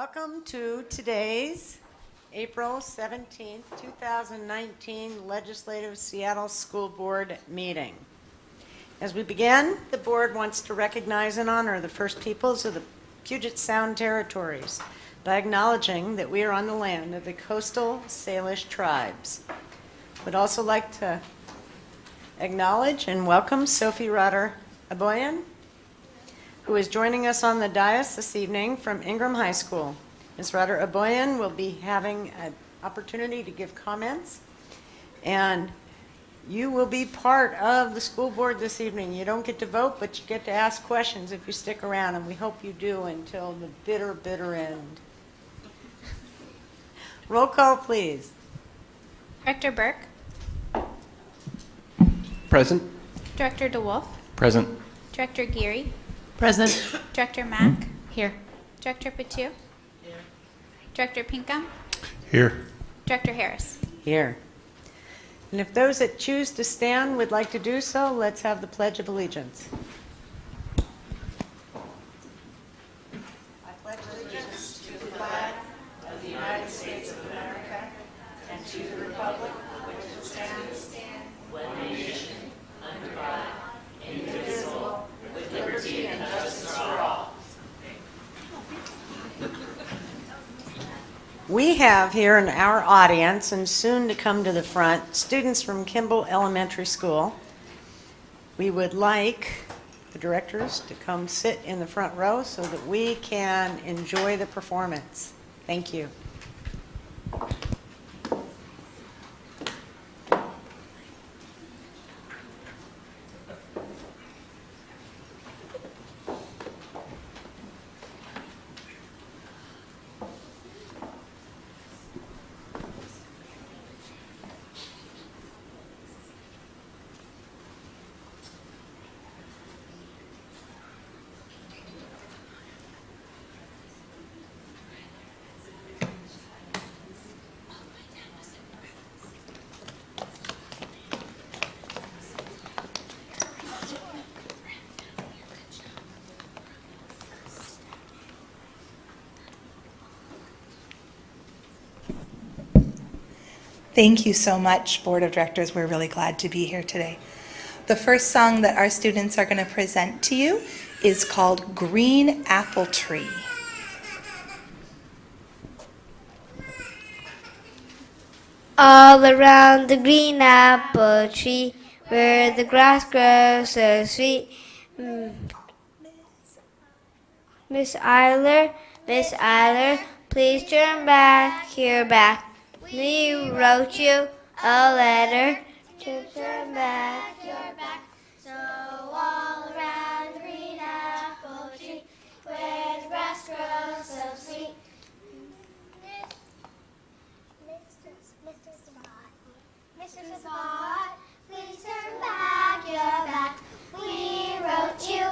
Welcome to today's April 17th, 2019 Legislative Seattle School Board meeting. As we begin, the board wants to recognize and honor the First Peoples of the Puget Sound Territories by acknowledging that we are on the land of the coastal Salish tribes. We'd also like to acknowledge and welcome Sophie Rotter-Aboyan, who is joining us on the dais this evening from Ingram High School. Ms. Rotter-Aboyan will be having an opportunity to give comments, and you will be part of the school board this evening. You don't get to vote, but you get to ask questions if you stick around, and we hope you do until the bitter, bitter end. Roll call, please. Director Burke. Present. Director DeWolf. Present. Director Geary. Present. Director Mack. Here. Director Patu. Here. Director Pinkham. Here. Director Harris. Here. And if those that choose to stand would like to do so, let's have the Pledge of Allegiance. I pledge allegiance to the flag of the United States of America and to the republic for which it stands, one nation, under God, indivisible, with liberty and justice for all. We have here in our audience, and soon to come to the front, students from Kimball Elementary School. We would like the directors to come sit in the front row so that we can enjoy the performance. Thank you. Thank you so much, Board of Directors. We're really glad to be here today. The first song that our students are going to present to you is called Green Apple Tree. All around the green apple tree, where the grass grows so sweet. Miss Eiler, please turn back your back. We wrote you a letter to turn back your back. So all around the green apple tree, where the grass grows so sweet. Mr. Spot, please turn back your back. We wrote you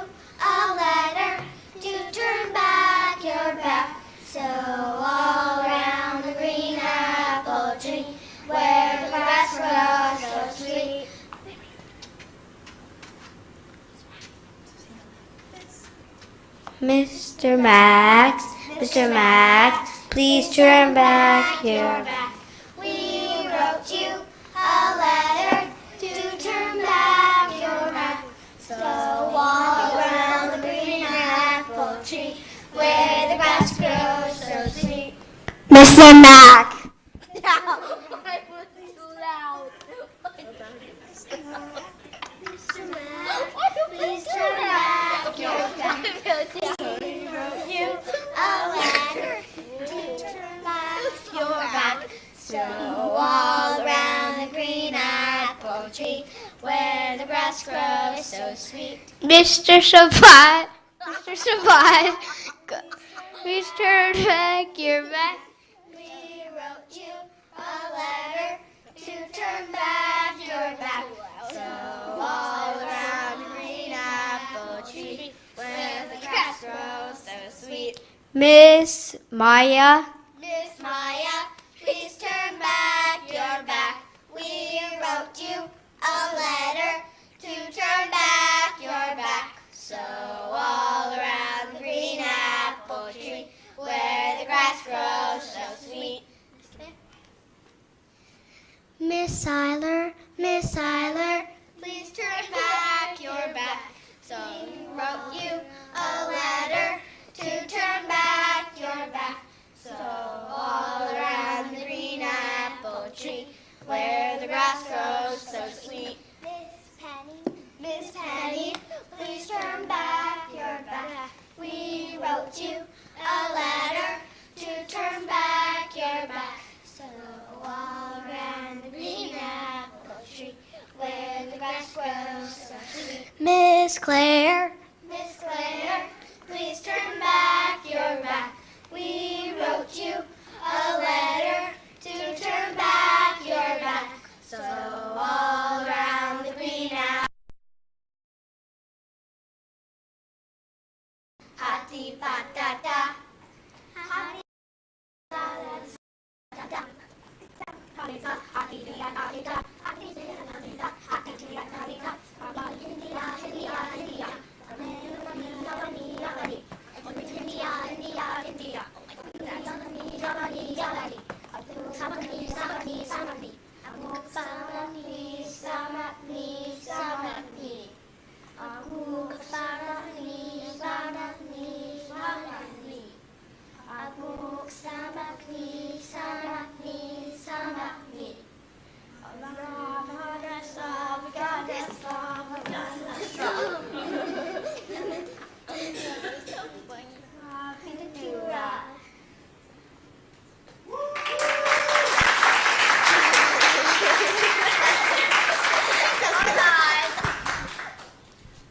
a letter to turn back your back. So all around the green apple tree, where the grass grows so sweet. Mr. Max, please turn back your back. We wrote you a letter to turn back your back. So all around the green apple tree, where the grass grows so sweet. Mr. Mack. No, I was too loud. Mr. Mack, please turn back your back. We wrote you a letter to turn back your back. So all around the green apple tree, where the grass grows so sweet. Mr. Shabbat, please turn back your back. We wrote you a letter to turn back your back. So all around the green apple tree, where the grass grows so sweet. Miss Maya, please turn back your back. We wrote you a letter to turn back your back. So all around the green apple tree, where the grass Miss Seiler, please turn back your back. So we wrote you a letter to turn back your back. So all around the green apple tree, where the grass grows so sweet. Miss Penny, please turn back your back. We wrote you a letter to turn back your back. So all around the green apple tree, where the grass grows so sweet. Miss Claire, please turn back your back. We wrote you a letter to turn back your back. So all around the green apple. Hati patata. Hati patata.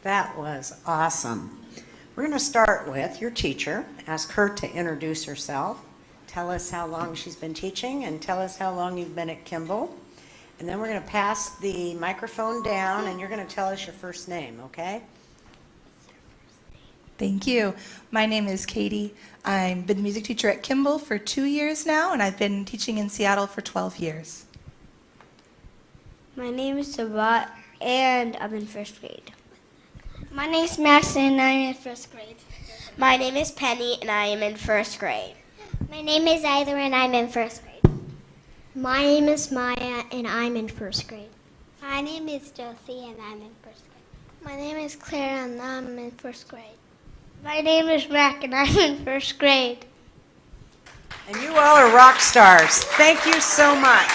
That was awesome. We're going to start with your teacher. Ask her to introduce herself. Tell us how long she's been teaching and tell us how long you've been at Kimball. And then we're going to pass the microphone down and you're going to tell us your first name, okay? Thank you. My name is Katie. I've been music teacher at Kimball for 2 years now, and I've been teaching in Seattle for 12 years. My name is Sabat, and I'm in first grade. My name is Max and I'm in first grade. My name is Penny and I am in first grade. My name is Either and I'm in first grade. My name is Maya and I'm in first grade. My name is Josie and I'm in first grade. My name is Claire and I'm in first grade. My name is Mac and I'm in first grade. And you all are rock stars. Thank you so much.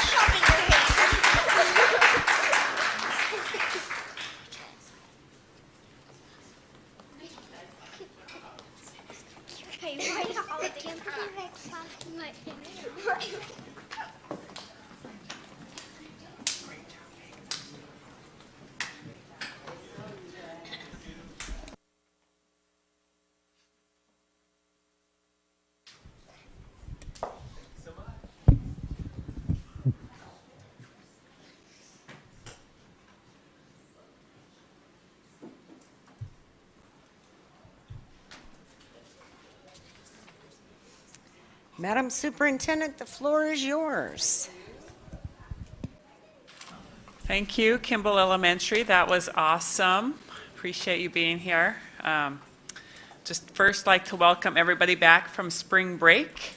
Madam Superintendent, the floor is yours. Thank you, Kimball Elementary. That was awesome. Appreciate you being here. Just first like to welcome everybody back from spring break.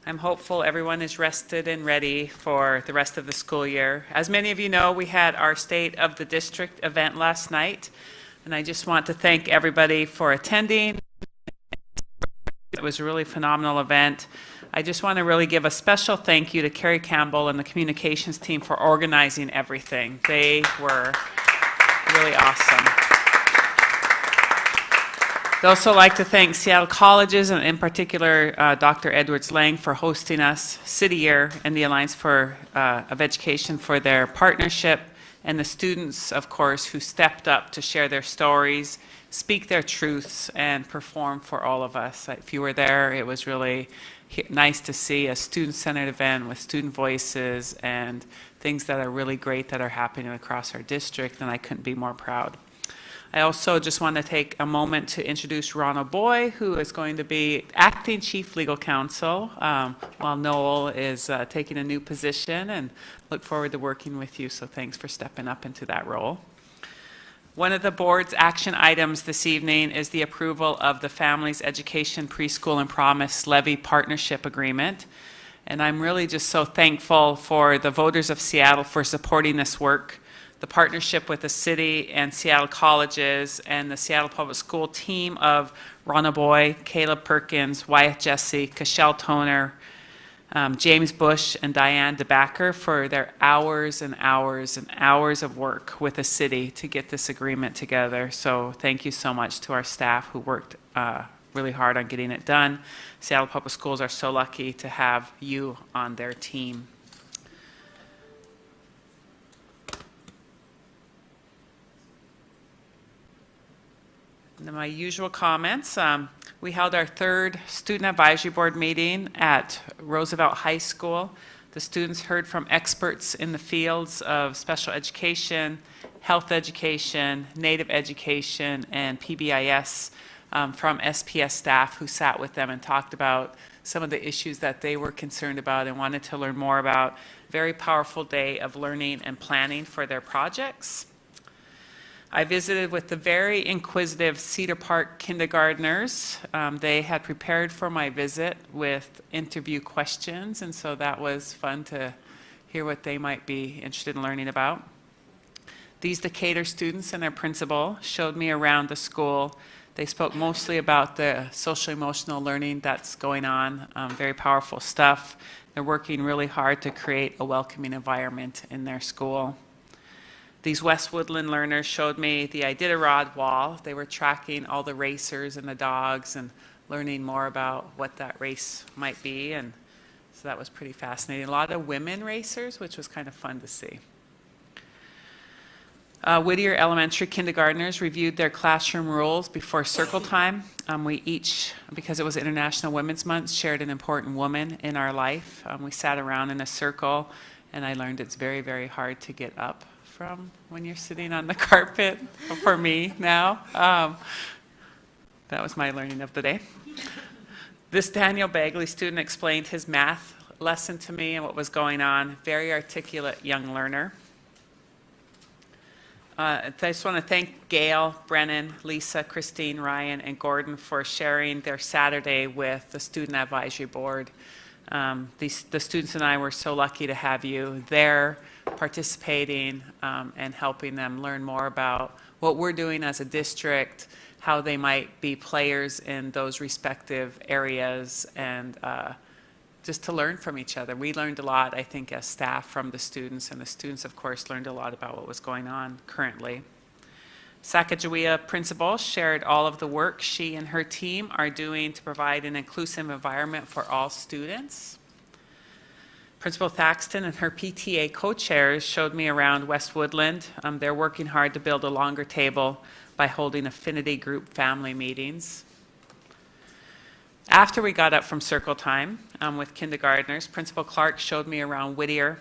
I'm hopeful everyone is rested and ready for the rest of the school year. As many of you know, we had our State of the District event last night, and I just want to thank everybody for attending. It was a really phenomenal event. I just want to really give a special thank you to Carrie Campbell and the communications team for organizing everything. They were really awesome. I'd also like to thank Seattle Colleges and in particular Dr. Edwards Lang for hosting us, City Year, and the Alliance of Education for their partnership, and the students, of course, who stepped up to share their stories, speak their truths, and perform for all of us. If you were there, it was really nice to see a student-centered event with student voices and things that are really great that are happening across our district, and I couldn't be more proud. I also just want to take a moment to introduce Ron O'Boy, who is going to be acting Chief Legal Counsel while Noel is taking a new position, and look forward to working with you, so thanks for stepping up into that role. One of the board's action items this evening is the approval of the Families Education Preschool and Promise Levy Partnership Agreement. And I'm really just so thankful for the voters of Seattle for supporting this work, the partnership with the city and Seattle colleges and the Seattle Public School team of Ronna Boy, Caleb Perkins, Wyatt Jesse, Cashel Toner, James Bush, and Diane DeBacker for their hours and hours and hours of work with the city to get this agreement together. So thank you so much to our staff who worked really hard on getting it done. Seattle Public Schools are so lucky to have you on their team. And my usual comments. We held our third Student Advisory Board meeting at Roosevelt High School. The students heard from experts in the fields of special education, health education, Native education, and PBIS from SPS staff who sat with them and talked about some of the issues that they were concerned about and wanted to learn more about. Very powerful day of learning and planning for their projects. I visited with the very inquisitive Cedar Park kindergartners. They had prepared for my visit with interview questions, and so that was fun to hear what they might be interested in learning about. These Decatur students and their principal showed me around the school. They spoke mostly about the social emotional learning that's going on, very powerful stuff. They're working really hard to create a welcoming environment in their school. These West Woodland learners showed me the Iditarod wall. They were tracking all the racers and the dogs and learning more about what that race might be, and so that was pretty fascinating. A lot of women racers, which was kind of fun to see. Whittier Elementary kindergartners reviewed their classroom rules before circle time. We each, because it was International Women's Month, shared an important woman in our life. We sat around in a circle, and I learned it's very, very hard to get up from when you're sitting on the carpet, for me now. That was my learning of the day. This Daniel Bagley student explained his math lesson to me and what was going on. Very articulate young learner. I just want to thank Gail, Brennan, Lisa, Christine, Ryan, and Gordon for sharing their Saturday with the Student Advisory Board. The students and I were so lucky to have you there participating and helping them learn more about what we're doing as a district, how they might be players in those respective areas, and just to learn from each other. We learned a lot, I think, as staff from the students, and the students, of course, learned a lot about what was going on currently. Sacagawea principal shared all of the work she and her team are doing to provide an inclusive environment for all students. Principal Thaxton and her PTA co-chairs showed me around West Woodland. They're working hard to build a longer table by holding affinity group family meetings. After we got up from circle time with kindergartners, Principal Clark showed me around Whittier.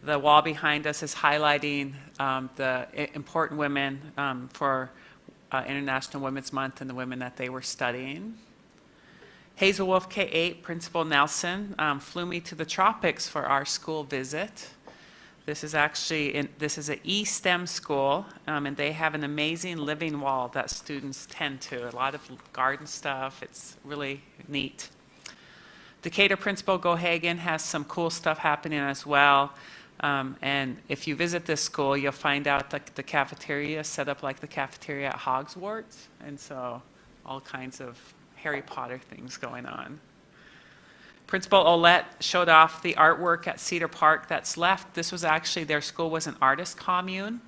The wall behind us is highlighting the important women for International Women's Month and the women that they were studying. Hazel Wolf K-8, Principal Nelson, flew me to the tropics for our school visit. This is actually, this is an E-STEM school, and they have an amazing living wall that students tend to. A lot of garden stuff. It's really neat. Decatur Principal Gohagan has some cool stuff happening as well. And if you visit this school, you'll find out that the cafeteria is set up like the cafeteria at Hogsworth, and so all kinds of Harry Potter things going on. Principal Olette showed off the artwork at Cedar Park that's left. This was actually, their school was an artist commune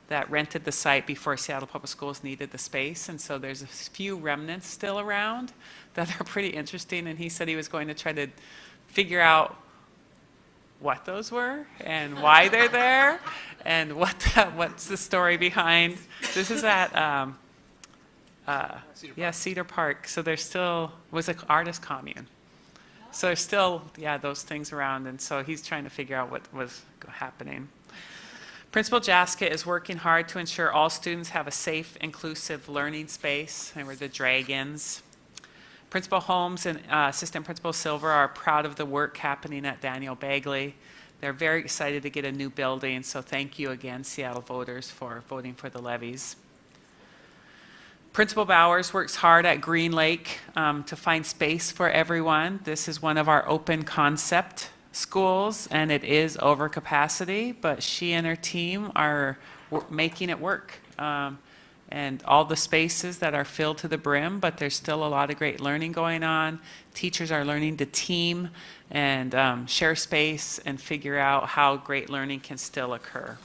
that rented the site before Seattle Public Schools needed the space, and so there's a few remnants still around that are pretty interesting, and he said he was going to try to figure out what those were and why they're there and what's the story behind. This is at Cedar Park. So there still was an artist commune. So there's still, those things around, and so he's trying to figure out what was happening. Principal Jaska is working hard to ensure all students have a safe, inclusive learning space. They were the dragons. Principal Holmes and Assistant Principal Silver are proud of the work happening at Daniel Bagley. They're very excited to get a new building, so thank you again, Seattle voters, for voting for the levies. Principal Bowers works hard at Green Lake to find space for everyone. This is one of our open concept schools, and it is over capacity, but she and her team are making it work. And all the spaces that are filled to the brim, but there's still a lot of great learning going on. Teachers are learning to team and share space and figure out how great learning can still occur.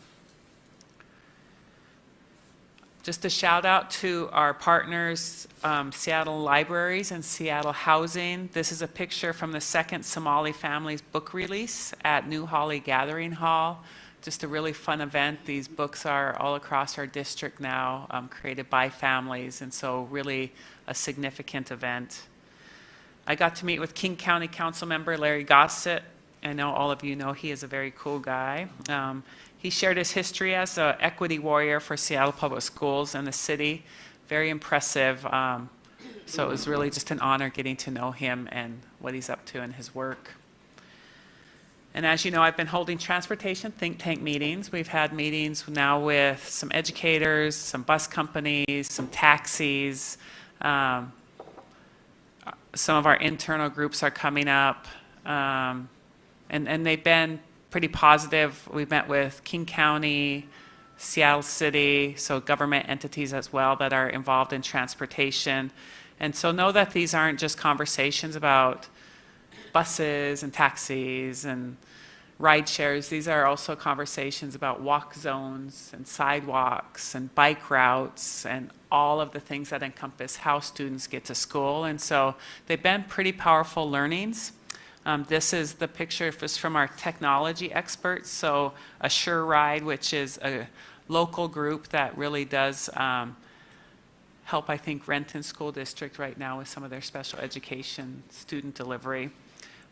Just a shout out to our partners, Seattle Libraries and Seattle Housing. This is a picture from the second Somali Families book release at New Holly Gathering Hall. Just a really fun event. These books are all across our district now, created by families, and so really a significant event. I got to meet with King County Council member Larry Gossett. I know all of you know he is a very cool guy. He shared his history as an equity warrior for Seattle Public Schools and the city. Very impressive. So it was really just an honor getting to know him and what he's up to in his work. And as you know, I've been holding transportation think tank meetings. We've had meetings now with some educators, some bus companies, some taxis. Some of our internal groups are coming up. And they've been pretty positive. We've met with King County, Seattle City, so government entities as well that are involved in transportation. And so know that these aren't just conversations about buses and taxis and ride shares. These are also conversations about walk zones and sidewalks and bike routes and all of the things that encompass how students get to school. And so they've been pretty powerful learnings. This is the picture from our technology experts. So Assure Ride, which is a local group that really does help, I think, Renton School District right now with some of their special education student delivery.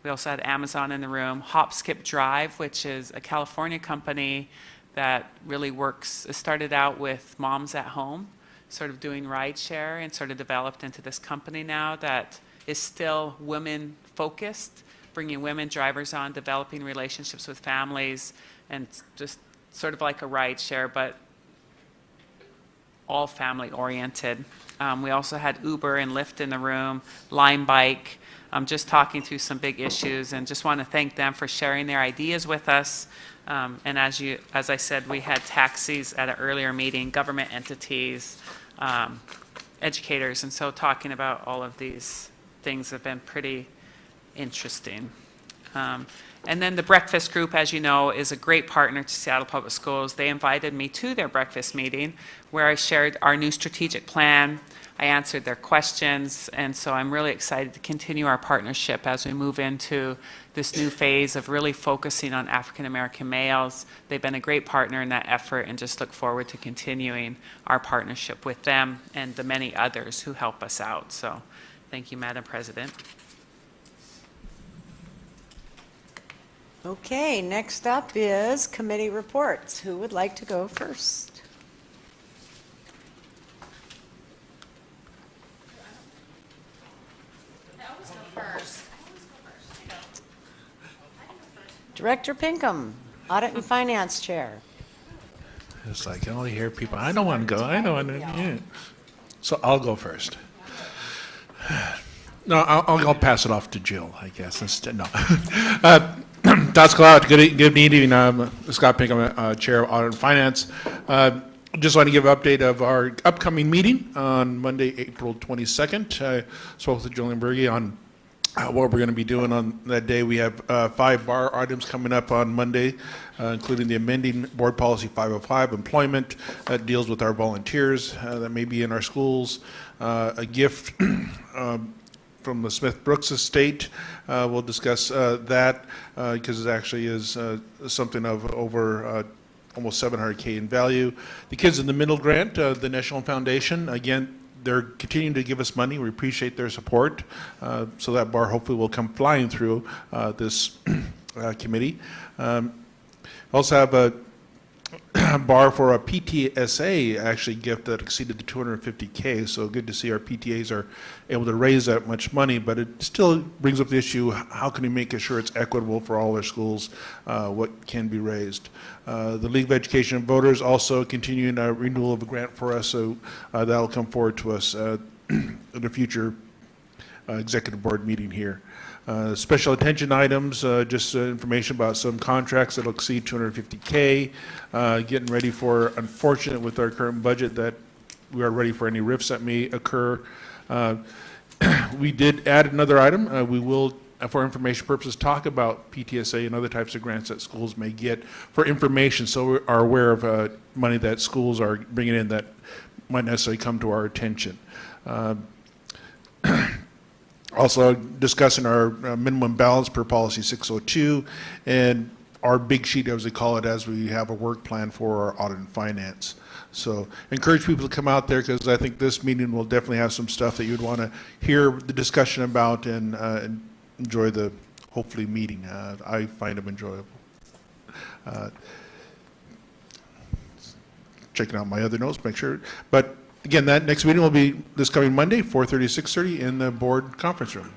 We also had Amazon in the room. Hop Skip Drive, which is a California company that really works, it started out with moms at home, sort of doing rideshare, and sort of developed into this company now that is still women focused, bringing women drivers on, developing relationships with families, and just sort of like a rideshare, but all family oriented. We also had Uber and Lyft in the room, Lime Bike, just talking through some big issues, and just want to thank them for sharing their ideas with us. And as I said, we had taxis at an earlier meeting, government entities, educators, and so talking about all of these things have been pretty interesting. And then the breakfast group, as you know, is a great partner to Seattle Public Schools. They invited me to their breakfast meeting where I shared our new strategic plan. I answered their questions, and so I'm really excited to continue our partnership as we move into this new phase of really focusing on African American males. They've been a great partner in that effort, and just look forward to continuing our partnership with them and the many others who help us out. So thank you, Madam President. Okay, next up is committee reports. Who would like to go first? Director Pinkham, Audit and Finance Chair. It's like I can only hear people. I don't want to go. I don't want to. Yeah. So I'll go first. No, I'll pass it off to Jill, I guess. Instead, no. That's Cloud. Good evening. I'm Scott Pinkham, Chair of Audit and Finance. Just want to give an update of our upcoming meeting on Monday, April 22nd. I spoke with Julian Berge on what we're going to be doing on that day. We have 5 bar items coming up on Monday, including the amending Board Policy 505, employment, that deals with our volunteers that may be in our schools, a gift from the Smith Brooks estate. We'll discuss that because it actually is something of over almost $700K in value. The Kids in the Middle grant, the National Foundation, again, they're continuing to give us money. We appreciate their support. So that bar hopefully will come flying through this committee. Also have bar for a PTSA actually gift that exceeded the 250K. So good to see our PTAs are able to raise that much money, but it still brings up the issue: how can we make sure it's equitable for all our schools? What can be raised? The League of Education Voters also continuing a renewal of a grant for us, so that'll come forward to us in a future executive board meeting here. Special attention items, just information about some contracts that'll exceed 250K. Getting ready for, unfortunate with our current budget, that we are ready for any rifts that may occur. We did add another item. We will, for information purposes, talk about PTSA and other types of grants that schools may get for information, so we are aware of money that schools are bringing in that might necessarily come to our attention. Also discussing our minimum balance per policy 602 and our big sheet, as we call it, as we have a work plan for our audit and finance. So encourage people to come out there, because I think this meeting will definitely have some stuff that you'd want to hear the discussion about and enjoy the, hopefully, meeting. I find them enjoyable. Checking out my other notes, make sure. But again, that next meeting will be this coming Monday, 4:30 to 6:30 in the board conference room.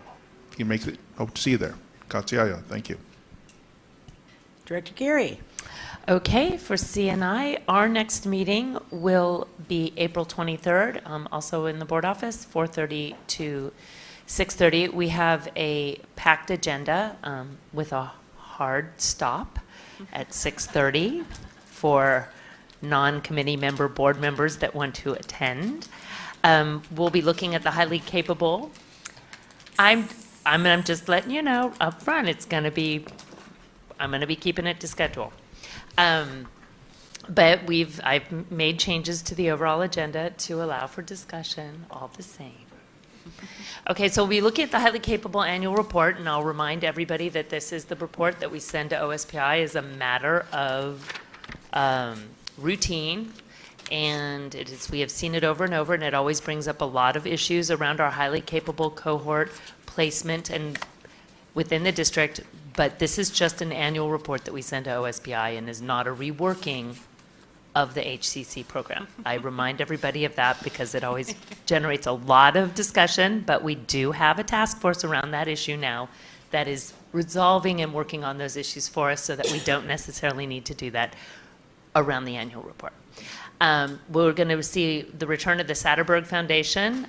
If you make it, hope to see you there. Katsiaya, thank you. Director Geary. Okay, for CNI, our next meeting will be April 23rd, also in the board office, 4:30 to 6:30. We have a packed agenda with a hard stop at 6:30 for non-committee member board members that want to attend. We'll be looking at the highly capable. I'm just letting you know up front, I'm going to be keeping it to schedule. But I've made changes to the overall agenda to allow for discussion all the same. Okay, so we'll be looking at the highly capable annual report, and I'll remind everybody that this is the report that we send to OSPI as a matter of routine, and we have seen it over and over, and it always brings up a lot of issues around our highly capable cohort placement and within the district. But this is just an annual report that we send to OSPI and is not a reworking of the HCC program. I remind everybody of that because it always generates a lot of discussion, but we do have a task force around that issue now that is resolving and working on those issues for us so that we don't necessarily need to do that around the annual report. We're going to see the return of the Satterberg Foundation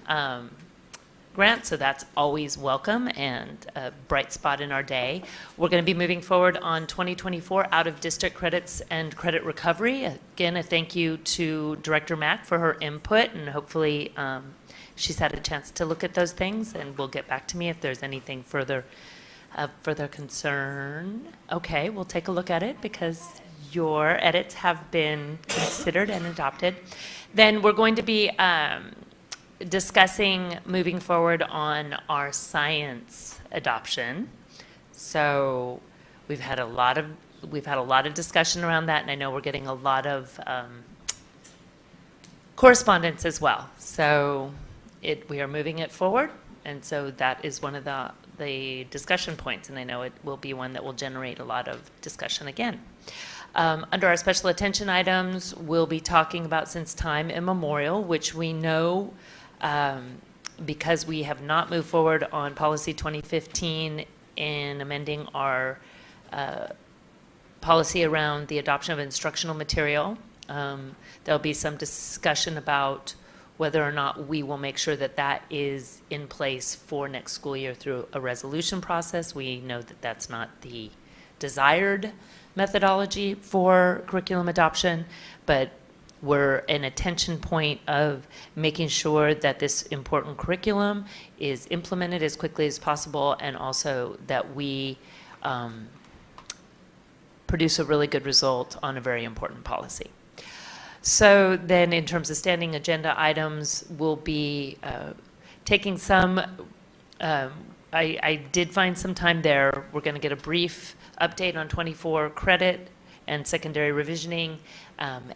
grant, so that's always welcome and a bright spot in our day. We're going to be moving forward on 2024 out-of-district credits and credit recovery. Again, a thank you to Director Mack for her input, and hopefully she's had a chance to look at those things, and will get back to me if there's anything further concern. Okay, we'll take a look at it because your edits have been considered and adopted. Then we're going to be discussing moving forward on our science adoption. So we've had a lot of discussion around that, and I know we're getting a lot of correspondence as well. So we are moving it forward, and so that is one of the discussion points, and I know it will be one that will generate a lot of discussion again. Under our special attention items, we'll be talking about since time immemorial, which we know because we have not moved forward on policy 2015 in amending our policy around the adoption of instructional material. There'll be some discussion about whether or not we will make sure that that is in place for next school year through a resolution process. We know that that's not the desired methodology for curriculum adoption, but we're an attention point of making sure that this important curriculum is implemented as quickly as possible, and also that we produce a really good result on a very important policy. So then in terms of standing agenda items, we'll be taking some, I did find some time there. We're going to get a brief update on 24 credit and secondary revisioning,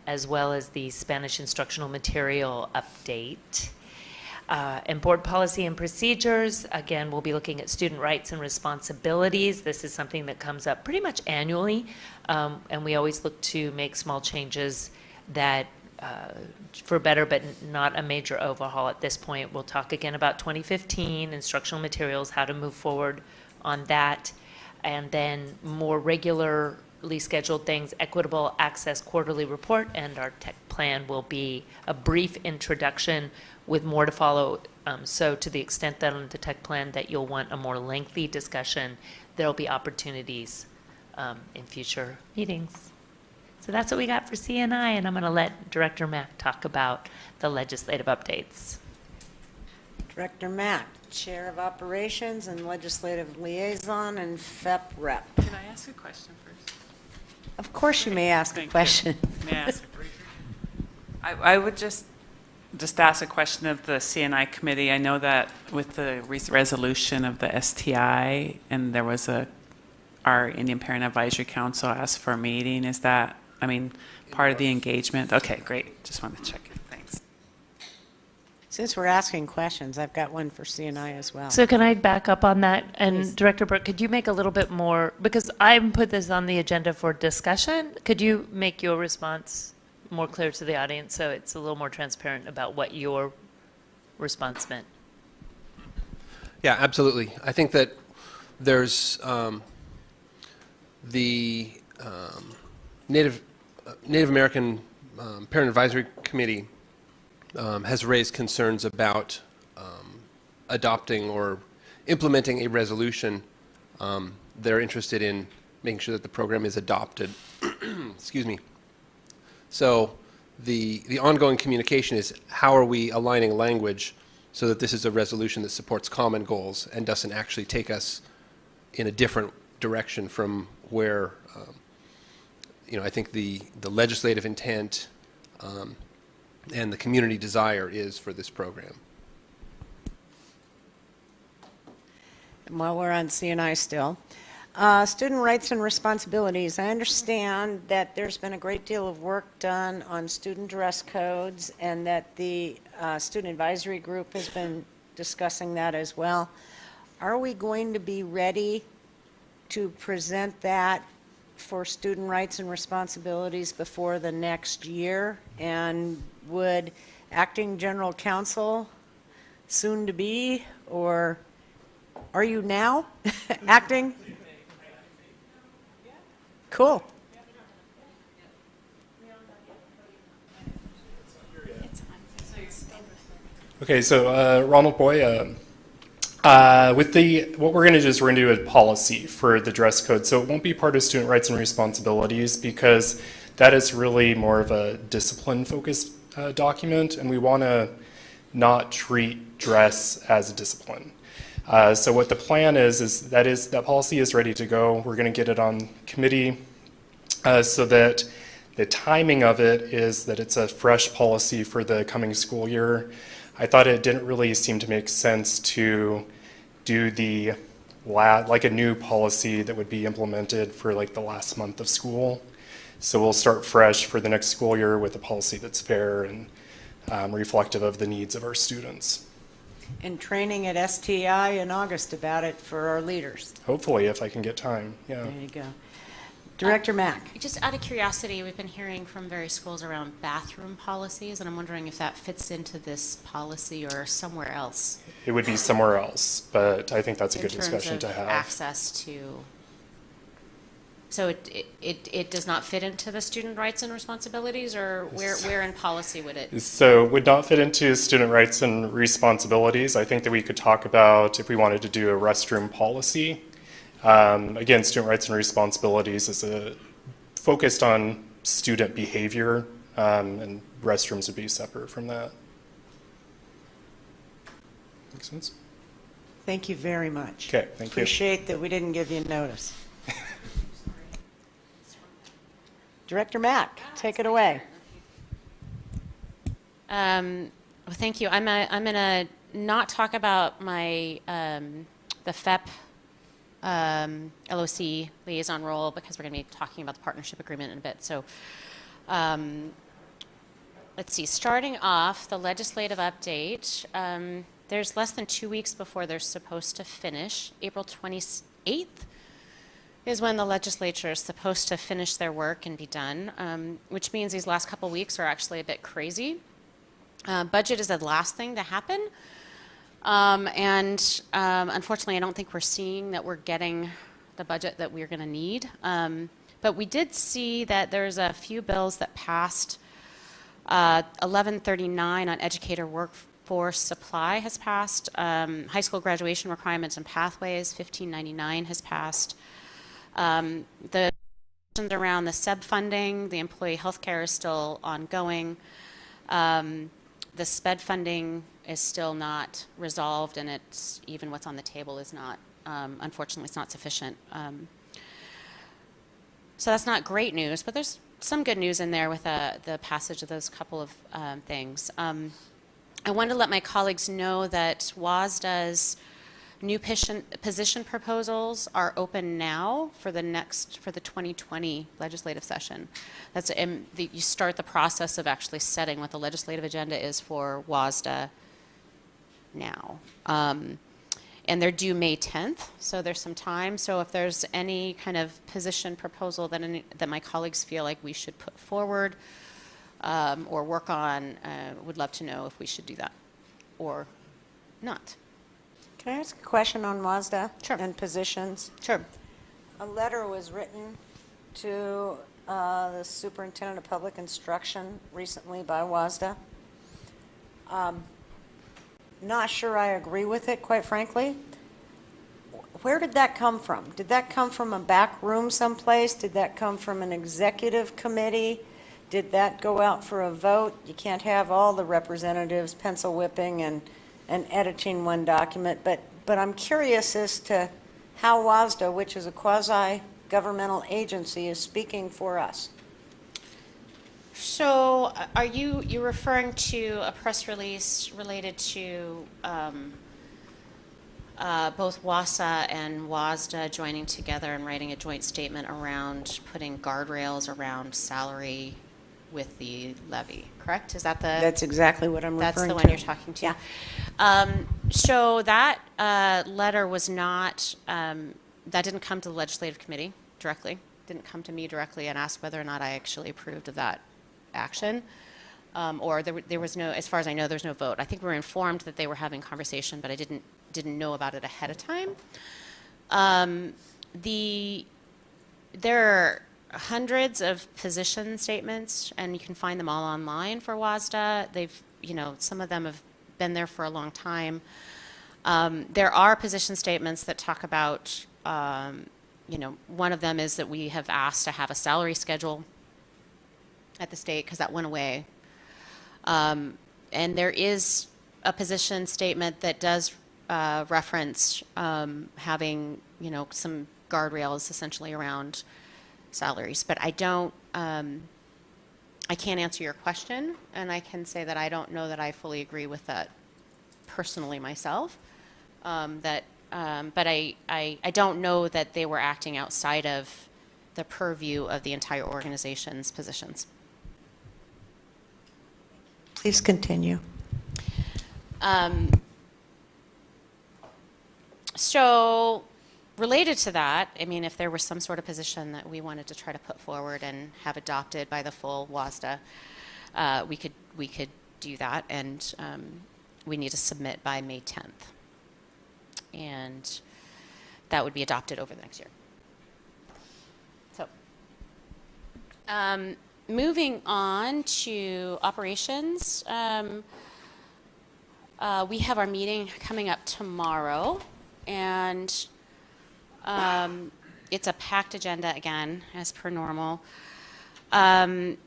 as well as the Spanish instructional material update. And board policy and procedures, again, we'll be looking at student rights and responsibilities. This is something that comes up pretty much annually, and we always look to make small changes that for better, but not a major overhaul at this point. We'll talk again about 2015, instructional materials, how to move forward on that, and then more regularly scheduled things, equitable access quarterly report, and our tech plan will be a brief introduction with more to follow. So to the extent that on the tech plan that you'll want a more lengthy discussion, there'll be opportunities in future meetings. So that's what we got for CNI, and I'm going to let Director Mack talk about the legislative updates. Director Mack, Chair of Operations and Legislative Liaison and FEP Rep. Can I ask a question first? Of course you may ask a Thank you. question. May I ask? I would just ask a question of the CNI committee. I know that with the resolution of the STI, and there was our Indian Parent Advisory Council asked for a meeting. Is that, part of the engagement? Okay, great. Just wanted to check in. Thanks. Since we're asking questions, I've got one for CNI as well. So can I back up on that? And Please. Director Burke, could you make a little bit more, because I put this on the agenda for discussion, could you make your response more clear to the audience so it's a little more transparent about what your response meant? Yeah, absolutely. I think that there's the Native American Parent Advisory Committee has raised concerns about adopting or implementing a resolution. They're interested in making sure that the program is adopted. Excuse me. So the ongoing communication is how are we aligning language so that this is a resolution that supports common goals and doesn't actually take us in a different direction from where I think the legislative intent and the community desire is for this program. And while we're on CNI still, student rights and responsibilities. I understand that there's been a great deal of work done on student dress codes and that the student advisory group has been discussing that as well. Are we going to be ready to present that for student rights and responsibilities before the next year? And would acting general counsel, soon to be, or are you now acting? Cool. Okay, so Ronald Boy, what we're going to do is we're going to do a policy for the dress code. So it won't be part of student rights and responsibilities because that is really more of a discipline-focused document, and we want to not treat dress as a discipline. So what the plan is that policy is ready to go. We're going to get it on committee so that the timing of it is that it's a fresh policy for the coming school year. I thought it didn't really seem to make sense to do like a new policy that would be implemented for like the last month of school. So we'll start fresh for the next school year with a policy that's fair and reflective of the needs of our students. And training at STI in August about it for our leaders. Hopefully, if I can get time, yeah. There you go. Director Mack. Just out of curiosity, we've been hearing from various schools around bathroom policies, and I'm wondering if that fits into this policy or somewhere else. It would be somewhere else, but I think that's a good discussion to have. In terms of access to, so it does not fit into the student rights and responsibilities, or where in policy would it? So it would not fit into student rights and responsibilities. I think that we could talk about if we wanted to do a restroom policy. Again, student rights and responsibilities is focused on student behavior, and restrooms would be separate from that. Make sense? Thank you very much. Okay, thank you. Appreciate that we didn't give you notice. Director Mack, take it away. Well, thank you. I'm going to not talk about my the FEP LOC liaison role because we're going to be talking about the partnership agreement in a bit. So let's see, starting off, the legislative update, there's less than 2 weeks before they're supposed to finish. April 28th is when the legislature is supposed to finish their work and be done, which means these last couple weeks are actually a bit crazy. Budget is the last thing to happen. Unfortunately, I don't think we're seeing that we're getting the budget that we're going to need. But we did see that there's a few bills that passed. 1139 on educator workforce supply has passed. High school graduation requirements and pathways, 1599 has passed. The questions around the SEB funding, the employee health care is still ongoing. The SPED funding is still not resolved, and it's even what's on the table is not, unfortunately, it's not sufficient. So that's not great news, but there's some good news in there with the passage of those couple of things. I wanted to let my colleagues know that WASDA's new position proposals are open now for the 2020 legislative session. You start the process of actually setting what the legislative agenda is for WASDA now. And they're due May 10th, so there's some time. So if there's any kind of position proposal that my colleagues feel like we should put forward or work on, would love to know if we should do that or not. Can I ask a question on WASDA Sure. and positions? Sure. A letter was written to the Superintendent of Public Instruction recently by WASDA. Not sure I agree with it, quite frankly. Where did that come from? Did that come from a back room someplace? Did that come from an executive committee? Did that go out for a vote? You can't have all the representatives pencil whipping and editing one document, but I'm curious as to how WASDA, which is a quasi-governmental agency, is speaking for us. So are you referring to a press release related to both WASA and WASDA joining together and writing a joint statement around putting guardrails around salary with the levy, correct? Is that the... That's exactly what I'm referring to. That's the one you're talking to? Yeah. So that letter was not, that didn't come to the legislative committee directly, didn't come to me directly and ask whether or not I actually approved of that action, or there was no, as far as I know, there's no vote. I think we were informed that they were having conversation, but I didn't know about it ahead of time. There are hundreds of position statements, and you can find them all online for WASDA. They've, some of them have been there for a long time. There are position statements that talk about, one of them is that we have asked to have a salary schedule at the state because that went away. And there is a position statement that does reference having, some guardrails essentially around salaries. But I don't, I can't answer your question, and I can say that I don't know that I fully agree with that personally myself. But I don't know that they were acting outside of the purview of the entire organization's positions. Please continue. So related to that, I mean, if there was some sort of position that we wanted to try to put forward and have adopted by the full WASDA, we could do that, and we need to submit by May 10th. And that would be adopted over the next year. So moving on to operations, we have our meeting coming up tomorrow, and it's a packed agenda again, as per normal. On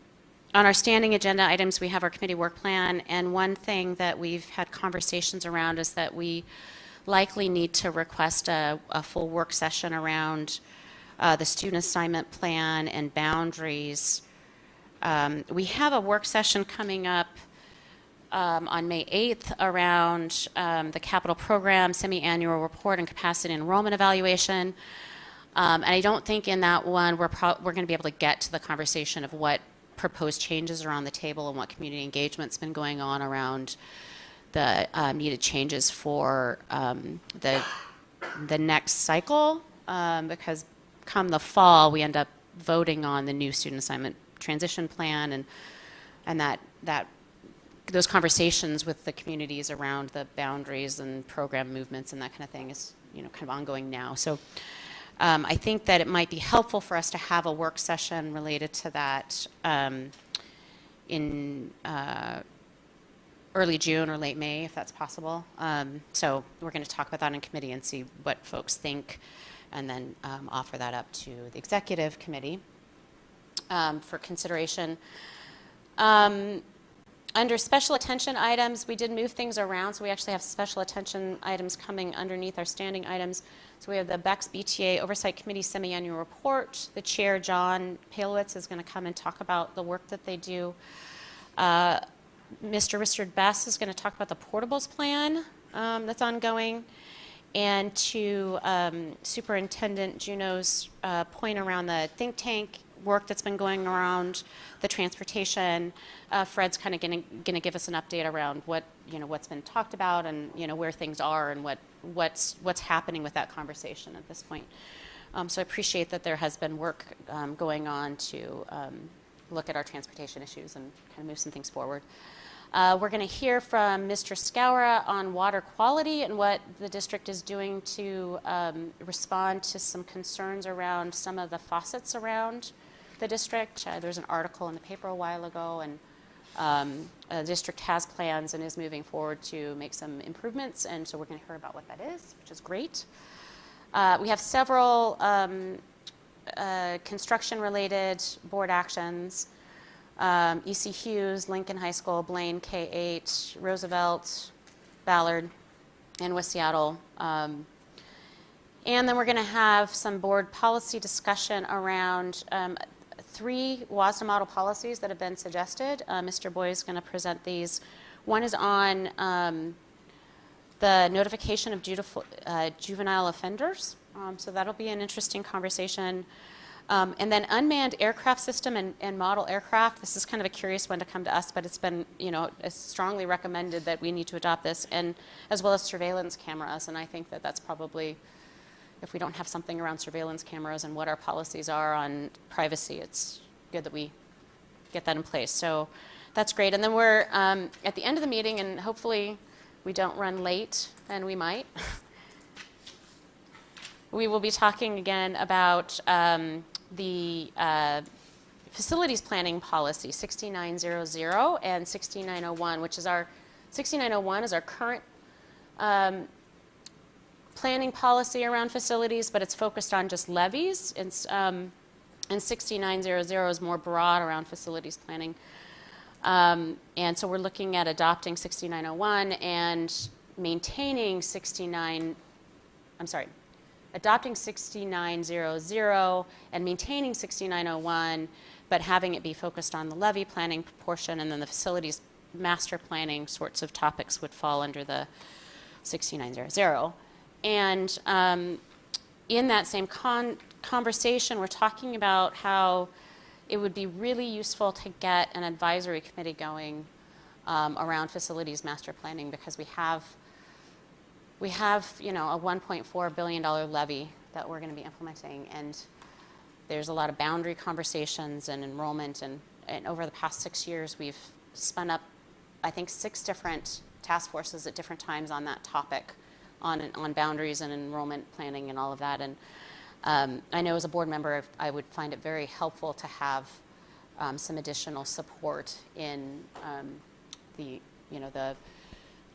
our standing agenda items, we have our committee work plan, and one thing that we've had conversations around is that we likely need to request a full work session around the student assignment plan and boundaries. We have a work session coming up on May 8th around the capital program, semi-annual report, and capacity enrollment evaluation. And I don't think in that one we're going to be able to get to the conversation of what proposed changes are on the table and what community engagement's been going on around the needed changes for the next cycle, because come the fall, we end up voting on the new student assignment transition plan, and that those conversations with the communities around the boundaries and program movements and that kind of thing is, you know, kind of ongoing now. So I think that it might be helpful for us to have a work session related to that in early June or late May, if that's possible. So we're going to talk about that in committee and see what folks think, and then offer that up to the executive committee for consideration. Under special attention items, we did move things around, so we actually have special attention items coming underneath our standing items. So we have the BEX BTA Oversight Committee Semi-Annual Report. The chair, John Palewitz, is going to come and talk about the work that they do. Mr. Richard Best is going to talk about the portables plan that's ongoing. And to Superintendent Juneau's point around the think tank work that's been going around the transportation, Fred's kind of going to give us an update around what, you know, what's been talked about and, you know, where things are and what's happening with that conversation at this point. So I appreciate that there has been work going on to look at our transportation issues and kind of move some things forward. We're going to hear from Mr. Scoura on water quality and what the district is doing to respond to some concerns around some of the faucets around the district. There's an article in the paper a while ago, and the district has plans and is moving forward to make some improvements, and so we're going to hear about what that is, which is great. We have several construction-related board actions. E.C. Hughes, Lincoln High School, Blaine K-8, Roosevelt, Ballard, and West Seattle. And then we're going to have some board policy discussion around 3 WASDA model policies that have been suggested. Mr. Boyd is going to present these. One is on the notification of juvenile offenders. So that'll be an interesting conversation. And then unmanned aircraft system and model aircraft. This is kind of a curious one to come to us, but it's been, you know, it's strongly recommended that we need to adopt this, and as well as surveillance cameras. And I think that that's probably, if we don't have something around surveillance cameras and what our policies are on privacy, it's good that we get that in place. So that's great. And then we're at the end of the meeting, and hopefully we don't run late, and we might. We will be talking again about the facilities planning policy 6900 and 6901, which is our 6901 is our current planning policy around facilities, but it's focused on just levies, and 6900 is more broad around facilities planning. And so we're looking at adopting 6901 and maintaining adopting 6900 and maintaining 6901, but having it be focused on the levy planning portion, and then the facilities master planning sorts of topics would fall under the 6900. And in that same conversation, we're talking about how it would be really useful to get an advisory committee going around facilities master planning, because we have, you know, a $1.4 billion levy that we're going to be implementing, and there's a lot of boundary conversations and enrollment, and over the past 6 years, we've spun up, I think, 6 different task forces at different times on that topic, on boundaries and enrollment planning and all of that. And I know as a board member, I would find it very helpful to have some additional support in the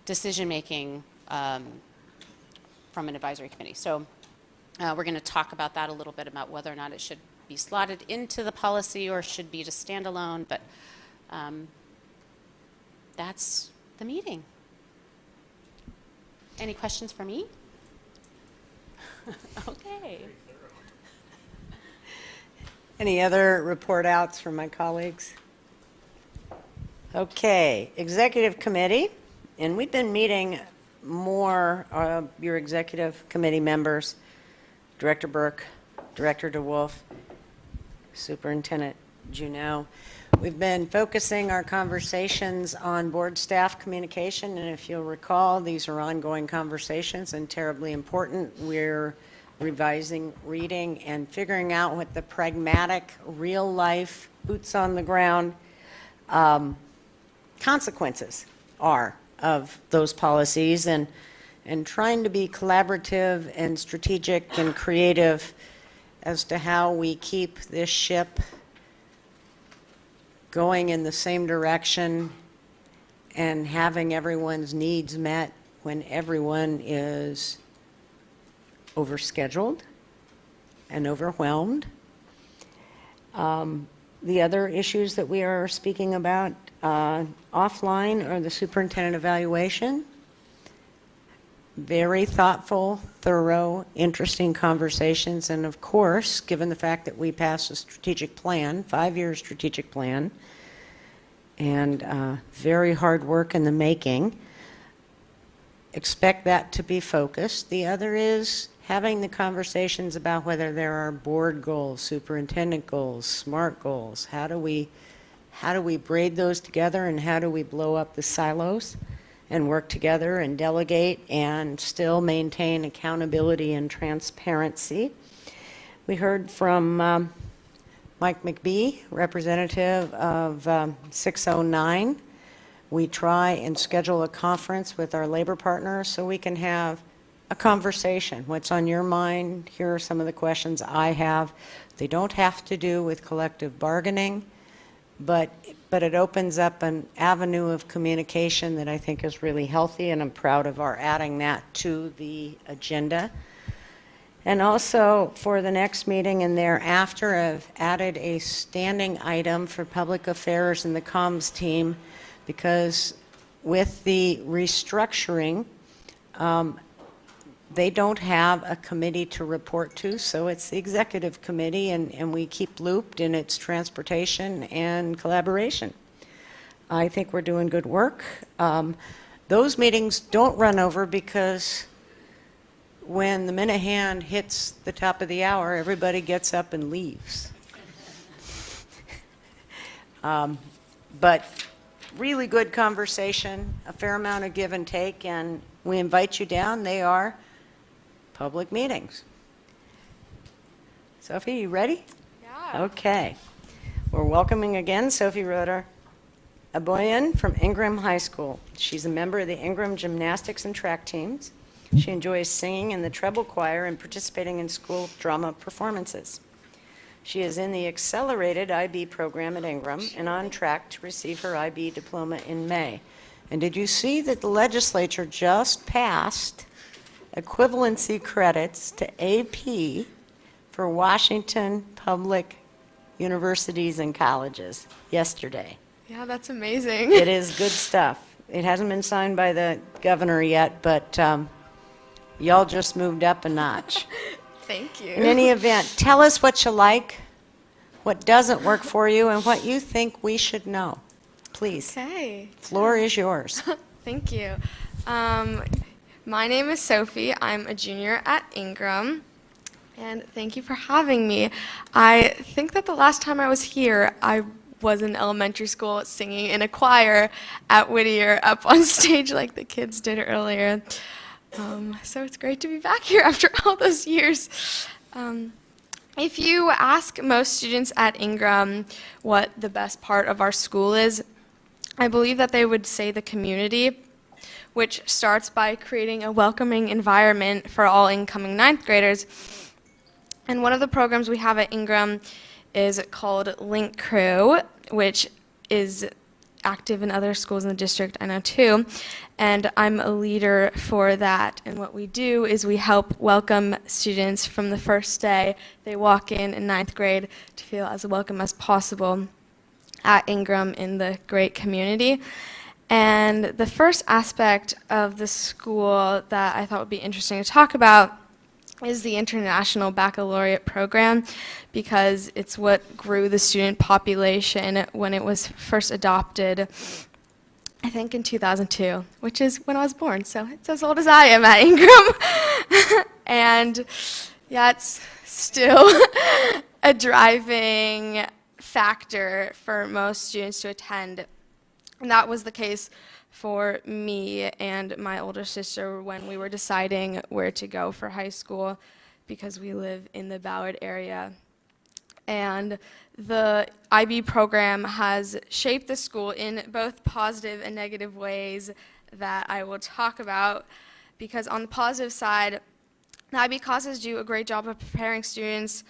decision making from an advisory committee. So we're going to talk about that a little bit, about whether or not it should be slotted into the policy or should be just standalone, but that's the meeting. Any questions for me? Okay. Any other report outs from my colleagues? Okay, executive committee, and we've been meeting more, your executive committee members, Director Burke, Director DeWolf, Superintendent Juneau. We've been focusing our conversations on board staff communication, and if you'll recall, these are ongoing conversations and terribly important. We're revising, reading, and figuring out what the pragmatic, real-life, boots-on-the-ground consequences are of those policies, and trying to be collaborative and strategic and creative as to how we keep this ship going in the same direction and having everyone's needs met when everyone is overscheduled and overwhelmed. The other issues that we are speaking about offline are the superintendent evaluation. Very thoughtful, thorough, interesting conversations, and of course, given the fact that we passed a strategic plan, 5-year strategic plan, and very hard work in the making, expect that to be focused. The other is having the conversations about whether there are board goals, superintendent goals, SMART goals. How do we braid those together, and how do we blow up the silos and work together and delegate and still maintain accountability and transparency? We heard from Mike McBee, representative of 609. We try and schedule a conference with our labor partners so we can have a conversation. What's on your mind? Here are some of the questions I have. They don't have to do with collective bargaining, but it opens up an avenue of communication that I think is really healthy, and I'm proud of our adding that to the agenda. And also for the next meeting and thereafter, I've added a standing item for public affairs and the comms team, because with the restructuring, they don't have a committee to report to, so it's the executive committee, and we keep looped in its transportation and collaboration. I think we're doing good work. Those meetings don't run over because when the minute hand hits the top of the hour, everybody gets up and leaves. But really good conversation, a fair amount of give and take, and we invite you down. They are public meetings. Sophie, you ready? Yeah. Okay. We're welcoming again Sophie Roeder Aboyan from Ingram High School. She's a member of the Ingram gymnastics and track teams. She enjoys singing in the treble choir and participating in school drama performances. She is in the accelerated IB program at Ingram and on track to receive her IB diploma in May. And did you see that the legislature just passed equivalency credits to AP for Washington public universities and colleges yesterday? Yeah, that's amazing. It is good stuff. It hasn't been signed by the governor yet, but y'all just moved up a notch. Thank you. In any event, tell us what you like, what doesn't work for you, and what you think we should know. Please. Okay. Floor is yours. Thank you. My name is Sophie. I'm a junior at Ingram, and thank you for having me. I think that the last time I was here, I was in elementary school singing in a choir at Whittier up on stage like the kids did earlier. So it's great to be back here after all those years. If you ask most students at Ingram what the best part of our school is, I believe that they would say the community, which starts by creating a welcoming environment for all incoming ninth graders. And one of the programs we have at Ingram is called Link Crew, which is active in other schools in the district, I know too, and I'm a leader for that. And what we do is we help welcome students from the first day they walk in ninth grade to feel as welcome as possible at Ingram in the great community. And the first aspect of the school that I thought would be interesting to talk about is the International Baccalaureate program, because it's what grew the student population when it was first adopted, I think in 2002, which is when I was born, so it's as old as I am at Ingram. And yeah, it's still a driving factor for most students to attend. And that was the case for me and my older sister when we were deciding where to go for high school, because we live in the Ballard area. And the IB program has shaped the school in both positive and negative ways that I will talk about, because on the positive side, the IB classes do a great job of preparing students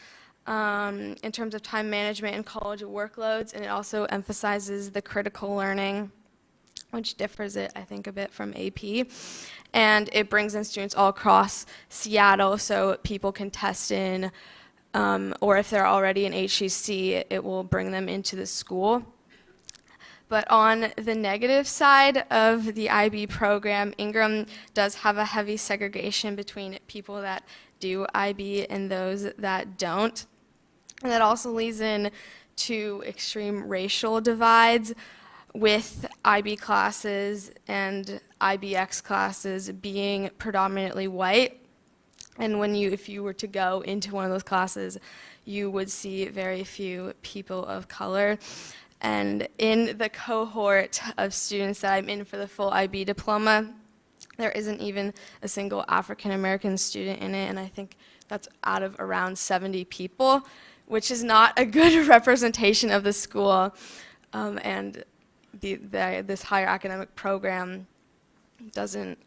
in terms of time management and college workloads, and it also emphasizes the critical learning, which differs it, I think, a bit from AP. And it brings in students all across Seattle, so people can test in, or if they're already in HCC, it will bring them into the school. But on the negative side of the IB program, Ingram does have a heavy segregation between people that do IB and those that don't. And that also leads in to extreme racial divides, with IB classes and IBX classes being predominantly white. And if you were to go into one of those classes, you would see very few people of color. And in the cohort of students that I'm in for the full IB diploma, there isn't even a single African American student in it, and I think that's out of around 70 people, which is not a good representation of the school. And this higher academic program doesn't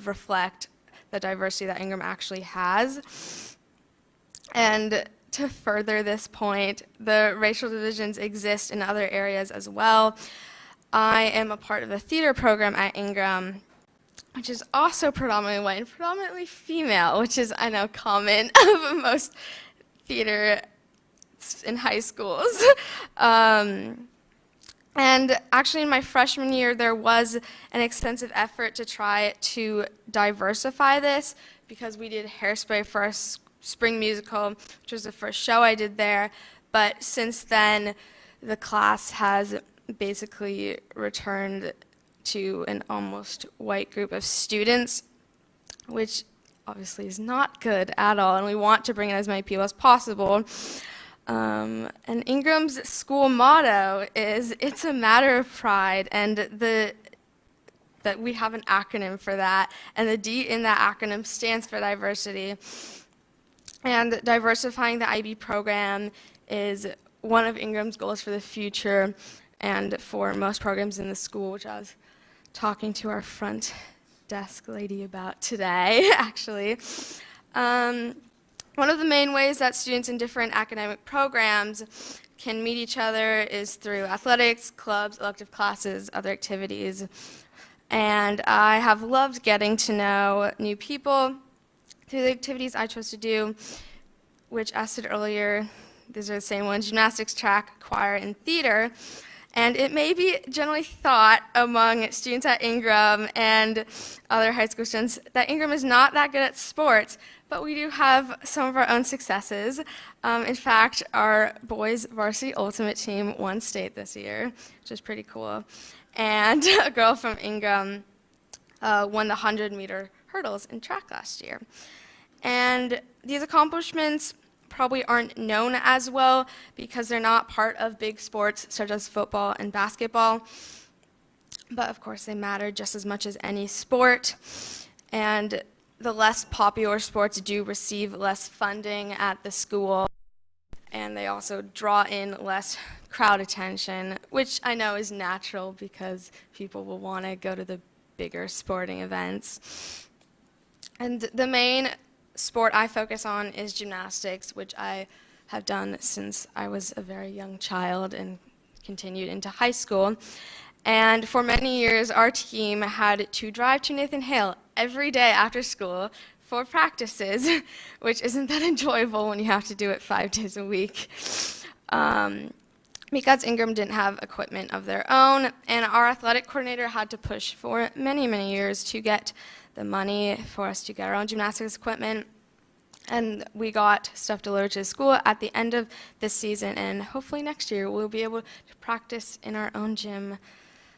reflect the diversity that Ingram actually has. And to further this point, the racial divisions exist in other areas as well. I am a part of the theater program at Ingram, which is also predominantly white and predominantly female, which is, I know, common of most theater in high schools. And actually in my freshman year, there was an extensive effort to try to diversify this, because we did Hairspray for our spring musical, which was the first show I did there. But since then, the class has basically returned to an almost white group of students, which obviously is not good at all, and we want to bring in as many people as possible. And Ingram's school motto is, "It's a matter of pride," and that we have an acronym for that, and the D in that acronym stands for diversity. And diversifying the IB program is one of Ingram's goals for the future and for most programs in the school, which I was talking to our front desk lady about today, actually. One of the main ways that students in different academic programs can meet each other is through athletics, clubs, elective classes, other activities. And I have loved getting to know new people through the activities I chose to do, which, as said earlier, these are the same ones: gymnastics, track, choir, and theater. And it may be generally thought among students at Ingram and other high school students that Ingram is not that good at sports, but we do have some of our own successes. In fact, our boys varsity ultimate team won state this year, which is pretty cool. And a girl from Ingram won the 100-meter hurdles in track last year. And these accomplishments probably aren't known as well because they're not part of big sports such as football and basketball. But of course they matter just as much as any sport. And the less popular sports do receive less funding at the school, and they also draw in less crowd attention, which I know is natural because people will want to go to the bigger sporting events. And the main sport I focus on is gymnastics, which I have done since I was a very young child and continued into high school. And for many years, our team had to drive to Nathan Hale every day after school for practices, which isn't that enjoyable when you have to do it 5 days a week. Because Ingram didn't have equipment of their own, and our athletic coordinator had to push for many, many years to get the money for us to get our own gymnastics equipment. And we got stuff delivered to the school at the end of this season, and hopefully next year we'll be able to practice in our own gym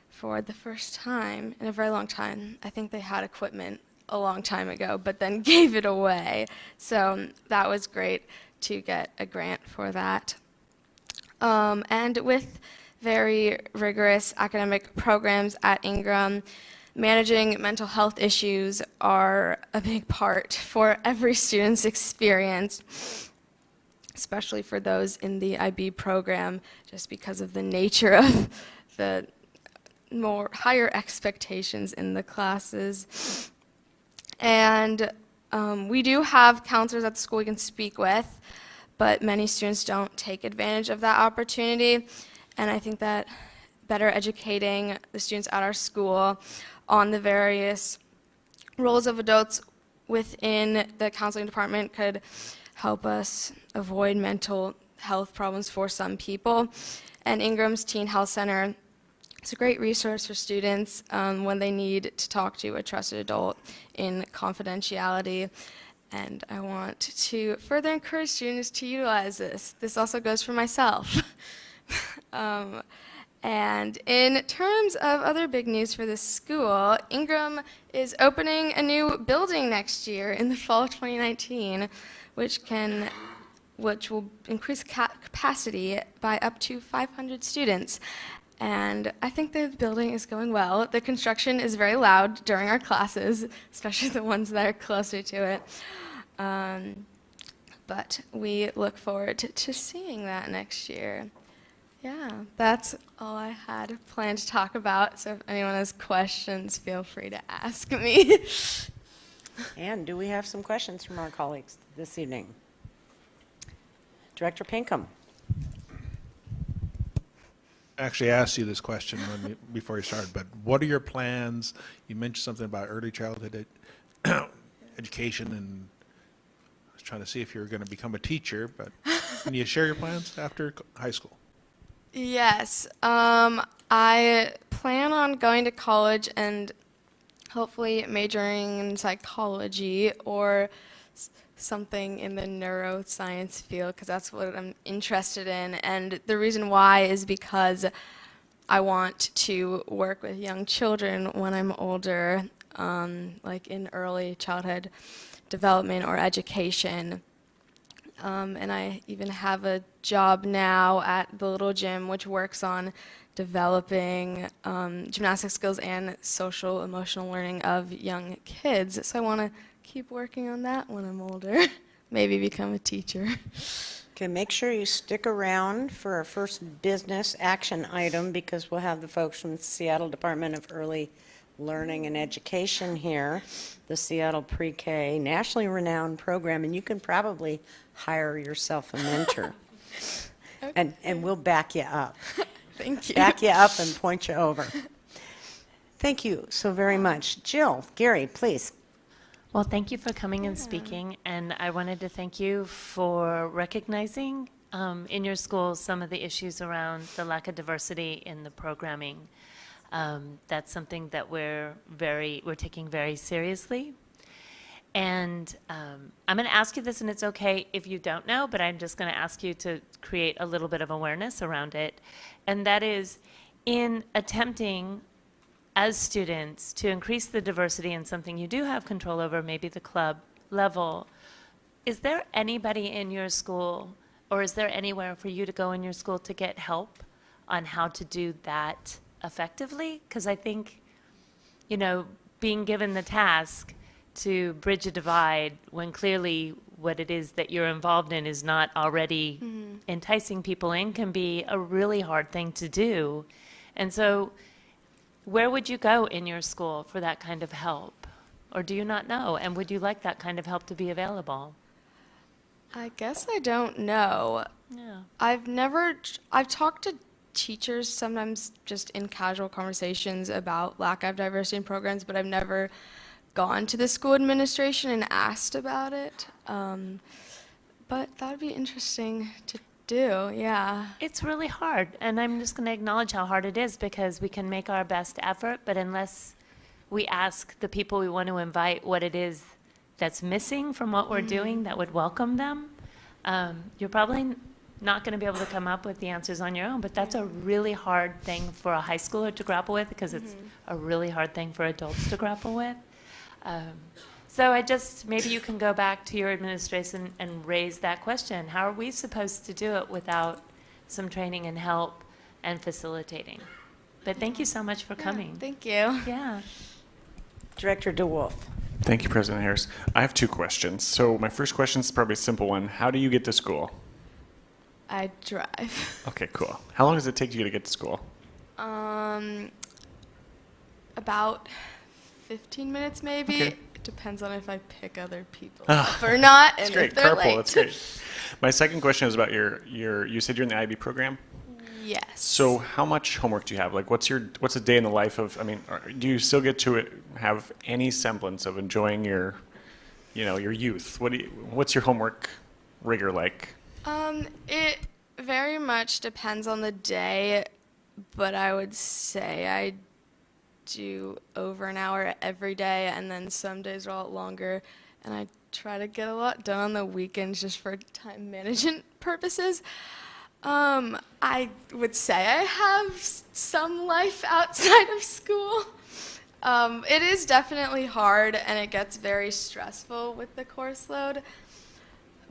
for the first time in a very long time. I think they had equipment a long time ago, but then gave it away. So that was great to get a grant for that. And with very rigorous academic programs at Ingram, managing mental health issues are a big part for every student's experience, especially for those in the IB program, just because of the nature of the more higher expectations in the classes. And we do have counselors at the school we can speak with, but many students don't take advantage of that opportunity. And I think that better educating the students at our school on the various roles of adults within the counseling department could help us avoid mental health problems for some people. And Ingram's Teen Health Center is a great resource for students when they need to talk to a trusted adult in confidentiality. And I want to further encourage students to utilize this. This also goes for myself. And in terms of other big news for the school, Ingram is opening a new building next year in the fall of 2019, which will increase capacity by up to 500 students. And I think the building is going well. The construction is very loud during our classes, especially the ones that are closer to it. But we look forward to seeing that next year. Yeah, that's all I had planned to talk about. So if anyone has questions, feel free to ask me. And do we have some questions from our colleagues this evening? Director Pinkham. I actually asked you this question before you started, but what are your plans? You mentioned something about early childhood education, and I was trying to see if you were going to become a teacher, but can you share your plans after high school? Yes, I plan on going to college and hopefully majoring in psychology or something in the neuroscience field, because that's what I'm interested in. And the reason why is because I want to work with young children when I'm older, like in early childhood development or education. And I even have a job now at the Little Gym, which works on developing gymnastic skills and social emotional learning of young kids. So I want to keep working on that when I'm older, maybe become a teacher. Okay, make sure you stick around for our first business action item, because we'll have the folks from the Seattle Department of Early Learning and Education here, the Seattle Pre-K nationally renowned program, and you can probably hire yourself a mentor. Okay. And we'll back you up. Thank you. Back you up and point you over. Thank you so very much. Jill, Gary, please. Well, thank you for coming and speaking, and I wanted to thank you for recognizing in your school some of the issues around the lack of diversity in the programming. That's something that we're taking very seriously. And I'm going to ask you this, and it's okay if you don't know, but I'm just going to ask you to create a little bit of awareness around it. And that is, in attempting as students to increase the diversity in something you do have control over, maybe the club level, is there anybody in your school, or is there anywhere for you to go in your school to get help on how to do that effectively? Because I think, being given the task to bridge a divide when clearly what it is that you're involved in is not already enticing people in can be a really hard thing to do. And so where would you go in your school for that kind of help? Or do you not know? And would you like that kind of help to be available? I guess I don't know. Yeah. I've talked to teachers sometimes just in casual conversations about lack of diversity in programs, but I've never gone to the school administration and asked about it. But that would be interesting to do, yeah. It's really hard, and I'm just going to acknowledge how hard it is, because we can make our best effort, but unless we ask the people we want to invite what it is that's missing from what we're doing that would welcome them, you're probably not going to be able to come up with the answers on your own. But that's a really hard thing for a high schooler to grapple with, because it's a really hard thing for adults to grapple with. So maybe you can go back to your administration and raise that question. How are we supposed to do it without some training and help and facilitating. But thank you so much for coming. Thank you. Yeah. Director DeWolf. Thank you, President Harris. I have 2 questions. So my first question is probably a simple one. How do you get to school? I drive. Okay, cool. How long does it take you to get to school? About 15 minutes maybe. Okay. It depends on if I pick other people Ah, up or not, and That's great. if they're Carpool, late. that's great. My second question is about you said you're in the IB program? Yes. So how much homework do you have? Like, what's a day in the life of, do you still get to have any semblance of enjoying your youth? What's your homework rigor like? It very much depends on the day, but I would say I do over an hour every day, and then some days are a lot longer, and I try to get a lot done on the weekends just for time management purposes. I would say I have some life outside of school. It is definitely hard, and it gets very stressful with the course load.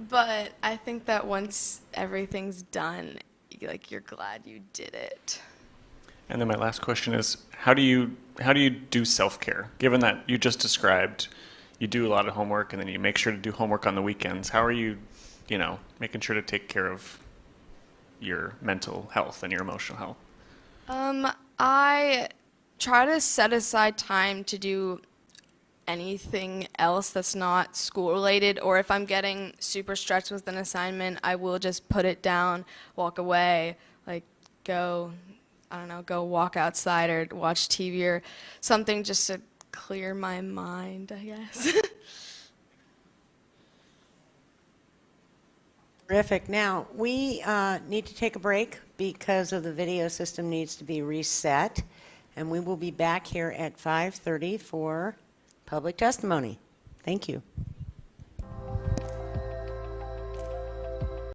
But I think that once everything's done, you're glad you did it. And then my last question is, how do you do self-care? Given that you just described, you do a lot of homework, and then you make sure to do homework on the weekends. How are you, making sure to take care of your mental health and your emotional health? I try to set aside time to do anything else that's not school related, or if I'm getting super stretched with an assignment, I will just put it down, walk away, go walk outside or watch TV or something just to clear my mind, I guess. Terrific. Now, we need to take a break because of the video system needs to be reset, and we will be back here at 5:30 for public testimony. Thank you.